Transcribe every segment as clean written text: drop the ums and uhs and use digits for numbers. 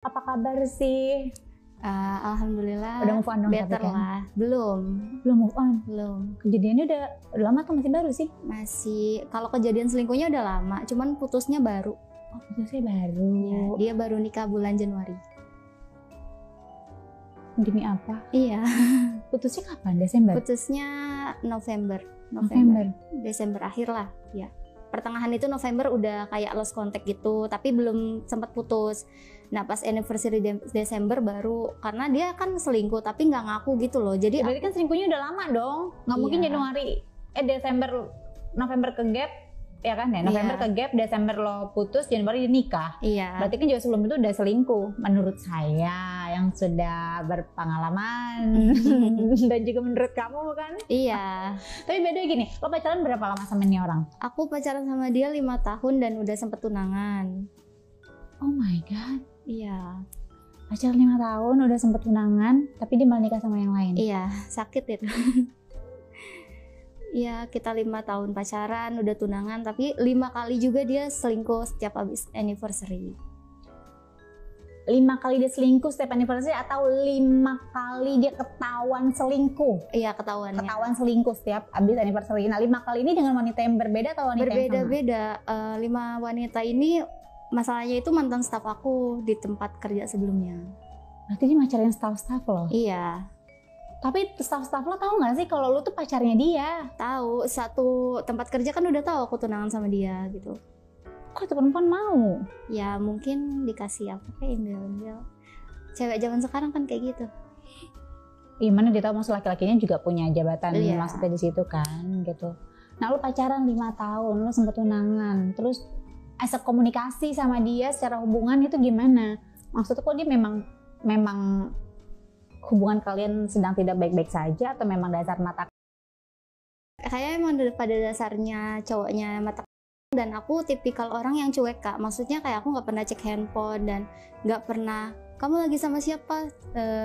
Apa kabar sih? Alhamdulillah Udah move on dong better tapi kan? lah. Belum. Belum move on. Belum. Kejadiannya udah lama atau masih baru sih? Masih, kalau kejadian selingkuhnya udah lama, cuman putusnya baru. Oh, putusnya baru. Ya, dia baru nikah bulan Januari. Demi apa? Iya. Putusnya kapan? Desember? Putusnya November. Desember akhir lah, ya. Pertengahan itu November udah kayak lost contact gitu, tapi belum sempat putus. Nah pas anniversary Desember baru, karena dia kan selingkuh tapi nggak ngaku gitu loh. Jadi berarti kan selingkuhnya udah lama dong. Nggak Iya. mungkin November ke gap, ya kan ya? November Iya. ke gap, Desember lo putus, Januari dia nikah. Iya. Berarti kan jauh sebelum itu udah selingkuh. Menurut saya yang sudah berpengalaman dan juga menurut kamu kan? Iya. Tapi beda gini, lo pacaran berapa lama sama nih orang? Aku pacaran sama dia 5 tahun dan udah sempet tunangan. Oh my god. Iya. Pacaran 5 tahun udah sempet tunangan, tapi dia malah nikah sama yang lain. Iya, sakit itu. Iya, kita 5 tahun pacaran, udah tunangan, tapi 5 kali juga dia selingkuh setiap habis anniversary. 5 kali dia selingkuh setiap anniversary atau 5 kali dia ketahuan selingkuh? Iya, ketahuannya. Ketahuan selingkuh setiap habis anniversary. Nah 5 kali ini dengan wanita yang berbeda atau wanita yang sama? Berbeda-beda. 5 wanita ini masalahnya itu mantan staf aku di tempat kerja sebelumnya. Berarti dia pacarin staff-staff lo? Iya. Tapi staff-staff lo tahu nggak sih kalau lo tuh pacarnya dia? Tahu, satu tempat kerja kan udah tahu aku tunangan sama dia gitu. Kok tuh perempuan mau? Ya mungkin dikasih apa kayak embel-embel. Cewek zaman sekarang kan kayak gitu. Gimana dia tahu maksud laki-lakinya juga punya jabatan Iya. maksudnya di situ kan gitu. Nah lo pacaran 5 tahun, lo sempet tunangan, terus asal komunikasi sama dia secara hubungan itu gimana? Maksudnya kok dia memang hubungan kalian sedang tidak baik-baik saja atau memang dasar mata? Kayaknya emang pada dasarnya cowoknya mata dan aku tipikal orang yang cuek kak. Maksudnya kayak aku nggak pernah cek handphone dan nggak pernah kamu lagi sama siapa,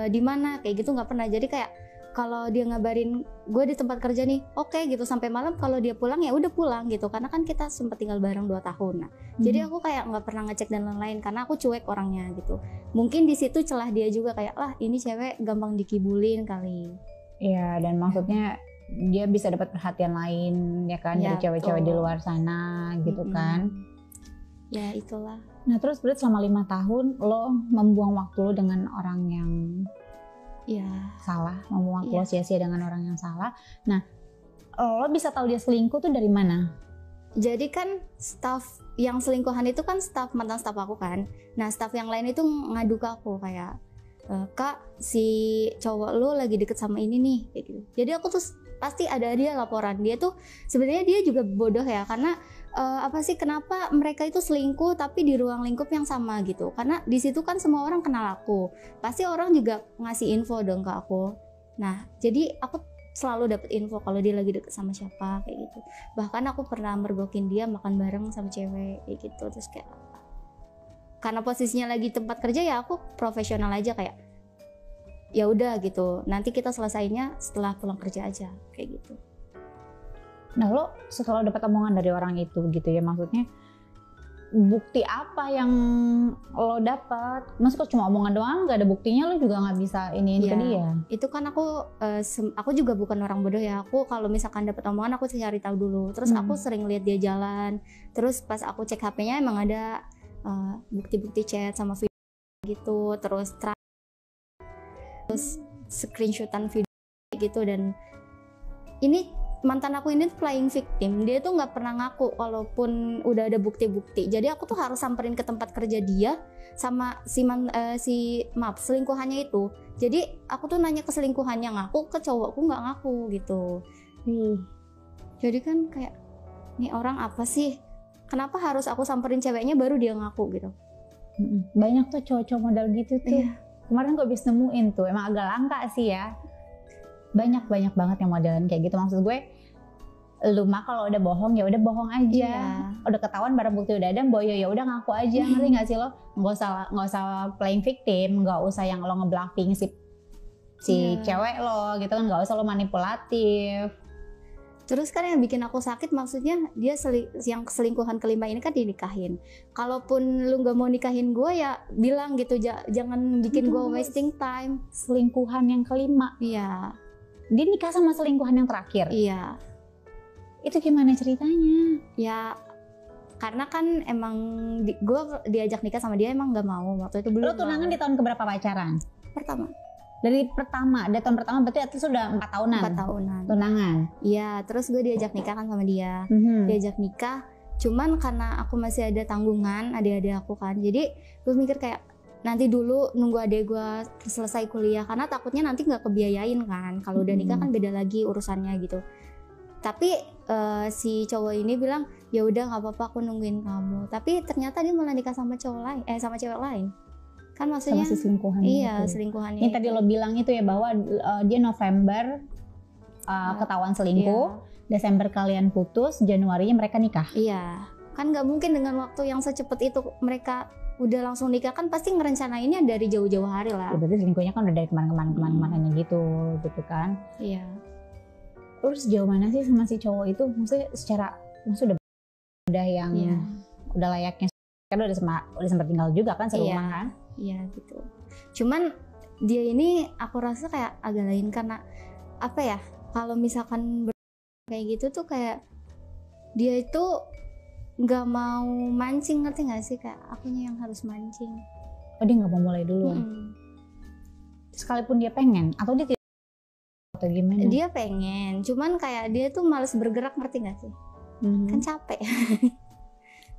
di mana kayak gitu nggak pernah. Jadi kayak kalau dia ngabarin gue di tempat kerja nih, oke gitu sampai malam. Kalau dia pulang ya udah pulang gitu. Karena kan kita sempat tinggal bareng 2 tahun. Nah, jadi aku kayak nggak pernah ngecek dan lain-lain karena aku cuek orangnya gitu. Mungkin di situ celah dia juga kayak lah ini cewek gampang dikibulin kali. Iya, dan maksudnya dia bisa dapat perhatian lain ya kan Ya, dari cewek-cewek di betul. luar sana gitu kan. Ya itulah. Nah terus berarti selama 5 tahun lo membuang waktu lo dengan orang yang Ya. salah, membuang waktu Iya. lo sia-sia dengan orang yang salah. Nah lo bisa tahu dia selingkuh tuh dari mana? Jadi kan staff yang selingkuhan itu kan mantan staff aku kan. Nah staff yang lain itu ngadu ke aku kayak, kak si cowok lu lagi deket sama ini nih kayak gitu. Jadi aku tuh pasti ada dia laporan. Dia tuh sebenarnya dia juga bodoh ya karena apa sih kenapa mereka itu selingkuh tapi di ruang lingkup yang sama gitu. Karena di situ kan semua orang kenal aku. Pasti orang juga ngasih info dong ke aku. Nah jadi aku selalu dapet info kalau dia lagi deket sama siapa kayak gitu. Bahkan aku pernah mergokin dia makan bareng sama cewek kayak gitu. Terus kayak karena posisinya lagi tempat kerja ya aku profesional aja kayak ya udah gitu. Nanti kita selesainya setelah pulang kerja aja kayak gitu. Nah lo setelah dapat omongan dari orang itu gitu ya, maksudnya bukti apa yang lo dapat? Maksudnya kok cuma omongan doang nggak ada buktinya, lo juga nggak bisa ini ke Ya, dia? itu kan aku juga bukan orang bodoh ya. Aku kalau misalkan dapat omongan aku cari tahu dulu. Terus aku sering lihat dia jalan. Terus pas aku cek HP-nya emang ada bukti-bukti chat sama video gitu. Terus screenshotan video gitu. Dan ini mantan aku ini playing victim. Dia tuh nggak pernah ngaku walaupun udah ada bukti-bukti. Jadi aku tuh harus samperin ke tempat kerja dia sama selingkuhannya itu. Jadi aku tuh nanya ke selingkuhannya ngaku, ke cowokku nggak ngaku gitu. Jadi kan kayak nih orang apa sih? Kenapa harus aku samperin ceweknya baru dia ngaku gitu? Banyak tuh cowok-cowok model gitu tuh. Iya. Kemarin gue bisa nemuin tuh, emang agak langka sih ya. Banyak banget yang modelan kayak gitu. Maksud gue, lu mah kalau udah bohong ya udah bohong aja. Iya. Udah ketahuan barang bukti udah ada, boyo ya udah ngaku aja. Ngerti nggak sih lo? Nggak usah playing victim, nggak usah yang lo ngebluffing si Iya. cewek lo gitu kan, nggak usah lo manipulatif. Terus kan yang bikin aku sakit maksudnya dia yang selingkuhan kelima ini kan dinikahin. Kalaupun lu nggak mau nikahin gue ya bilang gitu, jangan bikin gue wasting time. Selingkuhan yang kelima. Iya. Dia nikah sama selingkuhan yang terakhir. Iya. Itu gimana ceritanya? Ya karena kan emang gue diajak nikah sama dia emang nggak mau waktu itu belum. Lo tunangan di tahun keberapa pacaran? Pertama. Dari tahun pertama berarti itu sudah 4 tahunan. 4 tahunan. Tunangan. Iya, terus gue diajak nikah kan sama dia. Diajak nikah, cuman karena aku masih ada tanggungan adik-adik aku kan. Jadi gue mikir kayak nanti dulu nunggu adik gue selesai kuliah karena takutnya nanti nggak kebiayain kan. Kalau udah nikah kan beda lagi urusannya gitu. Tapi si cowok ini bilang ya udah nggak apa-apa aku nungguin kamu. Tapi ternyata dia malah nikah sama cowok lain, sama cewek lain. Kan maksudnya sama si selingkuhan. Iya, itu. Selingkuhannya. Ini tadi lo bilang itu ya bahwa dia November ketahuan selingkuh, Desember kalian putus, Januarinya mereka nikah. Iya, kan nggak mungkin dengan waktu yang secepat itu mereka udah langsung nikah, kan pasti ngerencanainnya dari jauh-jauh hari lah. Ya, berarti selingkuhnya kan udah dari kemana-kemana gitu kan. Iya. Terus sejauh mana sih sama si cowok itu? Maksudnya udah yang udah layaknya kan udah sempat tinggal juga kan serumah kan? Iya gitu. Cuman dia ini aku rasa kayak agak lain karena apa ya? Kalau misalkan kayak gitu tuh kayak dia itu nggak mau mancing, ngerti nggak sih? Kayak akunya yang harus mancing. Oh dia nggak mau mulai duluan. Sekalipun dia pengen atau dia tidak atau gimana? Dia pengen, cuman kayak dia tuh males bergerak, ngerti nggak sih? Kan capek.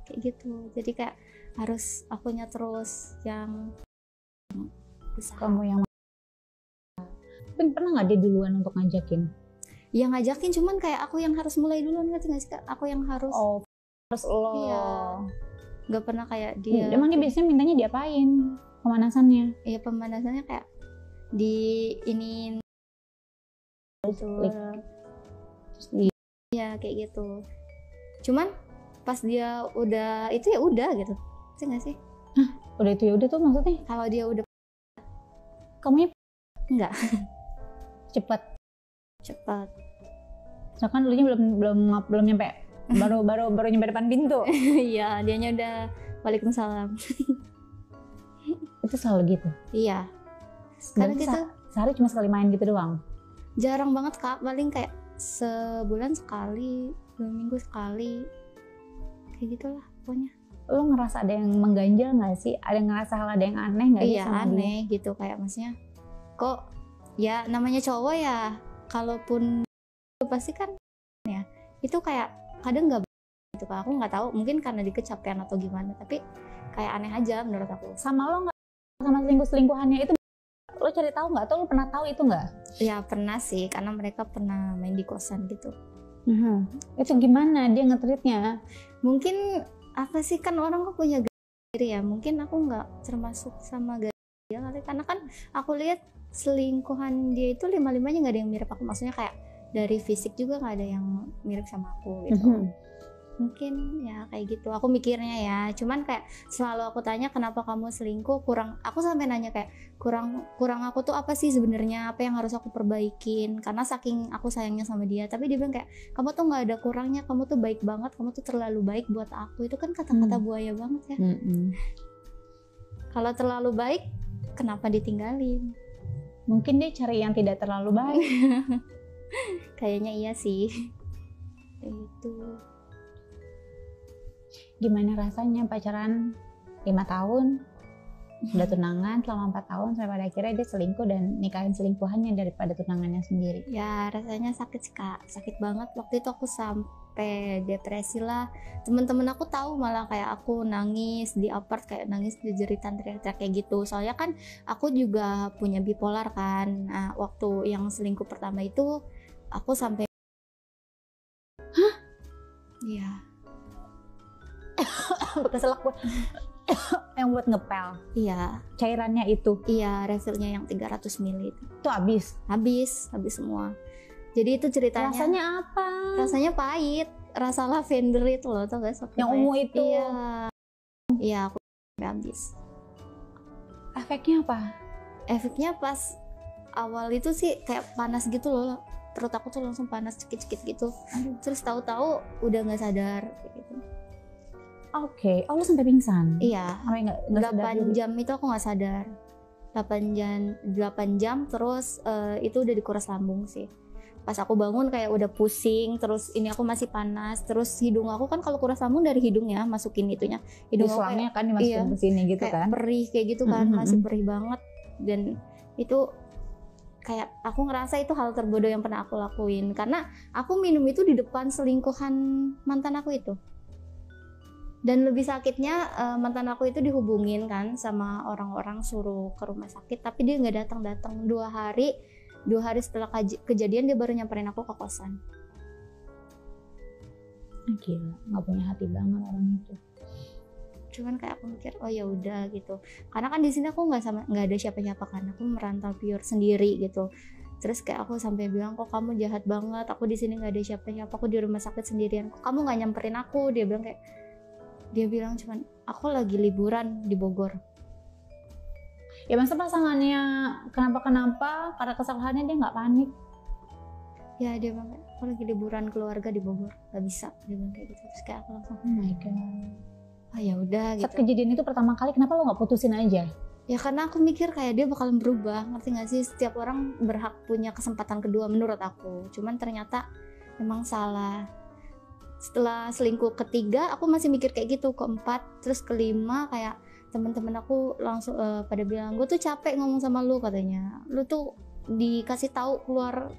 Kayak gitu. Jadi kayak harus akunya terus yang usaha. Kamu yang pernah nggak dia duluan untuk ngajakin? Ya ngajakin, cuman kayak aku yang harus mulai duluan, ngerti nggak sih Kak? Aku yang harus. Oh, harus lo. Iya. Gak pernah kayak dia. Emang dia biasanya mintanya diapain? Pemanasannya? Iya, pemanasannya kayak di iniin gitu. Iya kayak gitu. Cuman pas dia udah itu ya udah gitu. Ngerti nggak sih? Hah, udah itu ya udah tuh maksudnya? Kalau dia udah Kamunya enggak cepet. Soalnya dulunya belum nyampe baru nyampe depan pintu. Iya, dianya udah waalaikumsalam. Itu selalu gitu. Iya. Karena gitu sehari cuma sekali main gitu doang. Jarang banget Kak, paling kayak sebulan sekali, 2 minggu sekali. Kayak gitulah pokoknya. Lo ngerasa ada yang mengganjal nggak sih? Ada ngerasa hal ada yang aneh nggak sih? Iya aneh dia? Gitu kayak maksudnya kok ya namanya cowok ya, kalaupun pasti kan ya itu kayak kadang nggak gitu Kak. Aku nggak tahu mungkin karena dia kecapean atau gimana, tapi kayak aneh aja menurut aku. Sama lo nggak sama selingkuhannya itu? Lo cari tahu nggak? Atau lo pernah tahu itu nggak? Ya pernah sih, karena mereka pernah main di kosan gitu. Itu gimana dia nge-treatnya? Mungkin apa sih, kan orang kok punya diri ya, mungkin aku nggak termasuk sama dia kali, karena kan aku lihat selingkuhan dia itu 5-5-nya nggak ada yang mirip aku, maksudnya kayak dari fisik juga nggak ada yang mirip sama aku gitu. Mungkin ya kayak gitu aku mikirnya ya, cuman kayak selalu aku tanya kenapa kamu selingkuh, aku sampai nanya kayak kurang aku tuh apa sih sebenarnya, apa yang harus aku perbaikin, karena saking aku sayangnya sama dia. Tapi dia bilang kayak kamu tuh nggak ada kurangnya, kamu tuh baik banget, kamu tuh terlalu baik buat aku. Itu kan kata-kata buaya banget ya. Kalau terlalu baik kenapa ditinggalin? Mungkin dia cari yang tidak terlalu baik. Kayaknya iya sih. Itu gimana rasanya pacaran 5 tahun, sudah tunangan selama 4 tahun, sampai pada akhirnya dia selingkuh dan nikahin selingkuhannya daripada tunangannya sendiri? Ya rasanya sakit sih Kak, sakit banget. Waktu itu aku sampai depresi lah. Temen-temen aku tahu malah kayak aku nangis di apart, kayak nangis jeritan teriak-teriak kayak gitu. Soalnya kan aku juga punya bipolar kan. Nah waktu yang selingkuh pertama itu aku sampai iya keselak gue. Yang buat ngepel. Iya. Cairannya itu. Iya, refillnya yang 300 ml itu habis semua. Jadi itu ceritanya. Rasanya apa? Rasanya pahit. Rasa lavender itu loh, tau gak? Yang ungu itu. Iya, aku sampai habis. Efeknya apa? Efeknya pas awal itu sih kayak panas gitu loh. perut aku tuh langsung panas cekit-cekit gitu. Aduh. Terus tahu-tahu udah nggak sadar kayak gitu. Oke, oh lu sampai pingsan? Iya, Sampai nggak sadar 8 dulu? jam itu aku nggak sadar. 8 jam terus itu udah dikuras lambung sih. Pas aku bangun kayak udah pusing, terus ini aku masih panas, terus hidung aku kan kalau kuras lambung dari hidung ya, masukin itunya. Di Hidung aku selangnya kayak, kan dimasukin iya, ke sini gitu kayak kan? perih kayak gitu kan, Mm-mm. masih perih banget. Dan itu kayak aku ngerasa itu hal terbodoh yang pernah aku lakuin, karena aku minum itu di depan selingkuhan mantan aku itu. Dan lebih sakitnya mantan aku itu dihubungin kan sama orang-orang suruh ke rumah sakit, tapi dia nggak datang-datang. 2 hari setelah kejadian dia baru nyamperin aku ke kosan. Gila, nggak punya hati banget orang itu. Cuman kayak aku mikir, oh ya udah gitu, karena kan di sini aku nggak ada siapa-siapa kan, aku merantau pure sendiri gitu. Terus kayak aku sampai bilang, kok kamu jahat banget, aku di sini nggak ada siapa-siapa, aku di rumah sakit sendirian, kok kamu nggak nyamperin aku. Dia bilang cuman, aku lagi liburan di Bogor. Ya masa pasangannya kenapa karena kesalahannya dia nggak panik? Ya dia bilang, aku lagi liburan keluarga di Bogor, nggak bisa, dia bilang kayak gitu. Terus kayak aku langsung, Oh my god. oh ya udah Saat gitu. kejadian itu pertama kali, kenapa lo nggak putusin aja? Ya karena aku mikir kayak dia bakalan berubah, ngerti gak sih? Setiap orang berhak punya kesempatan kedua menurut aku. Cuman ternyata memang salah. Setelah selingkuh ketiga, aku masih mikir kayak gitu. Keempat, terus kelima kayak teman-teman aku langsung pada bilang, gue tuh capek ngomong sama lu katanya. Lu tuh dikasih tahu keluar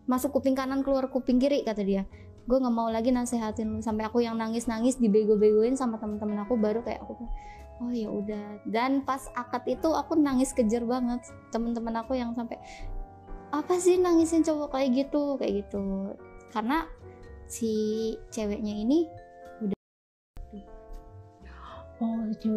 masuk kuping kanan keluar kuping kiri kata dia. Gue nggak mau lagi nasehatin lu, sampai aku yang nangis dibego-begoin sama teman-teman aku, baru kayak aku oh ya udah. Dan pas akad itu aku nangis kejer banget. Teman-teman aku yang sampai apa sih nangisin cowok kayak gitu karena si ceweknya ini Oh, cewek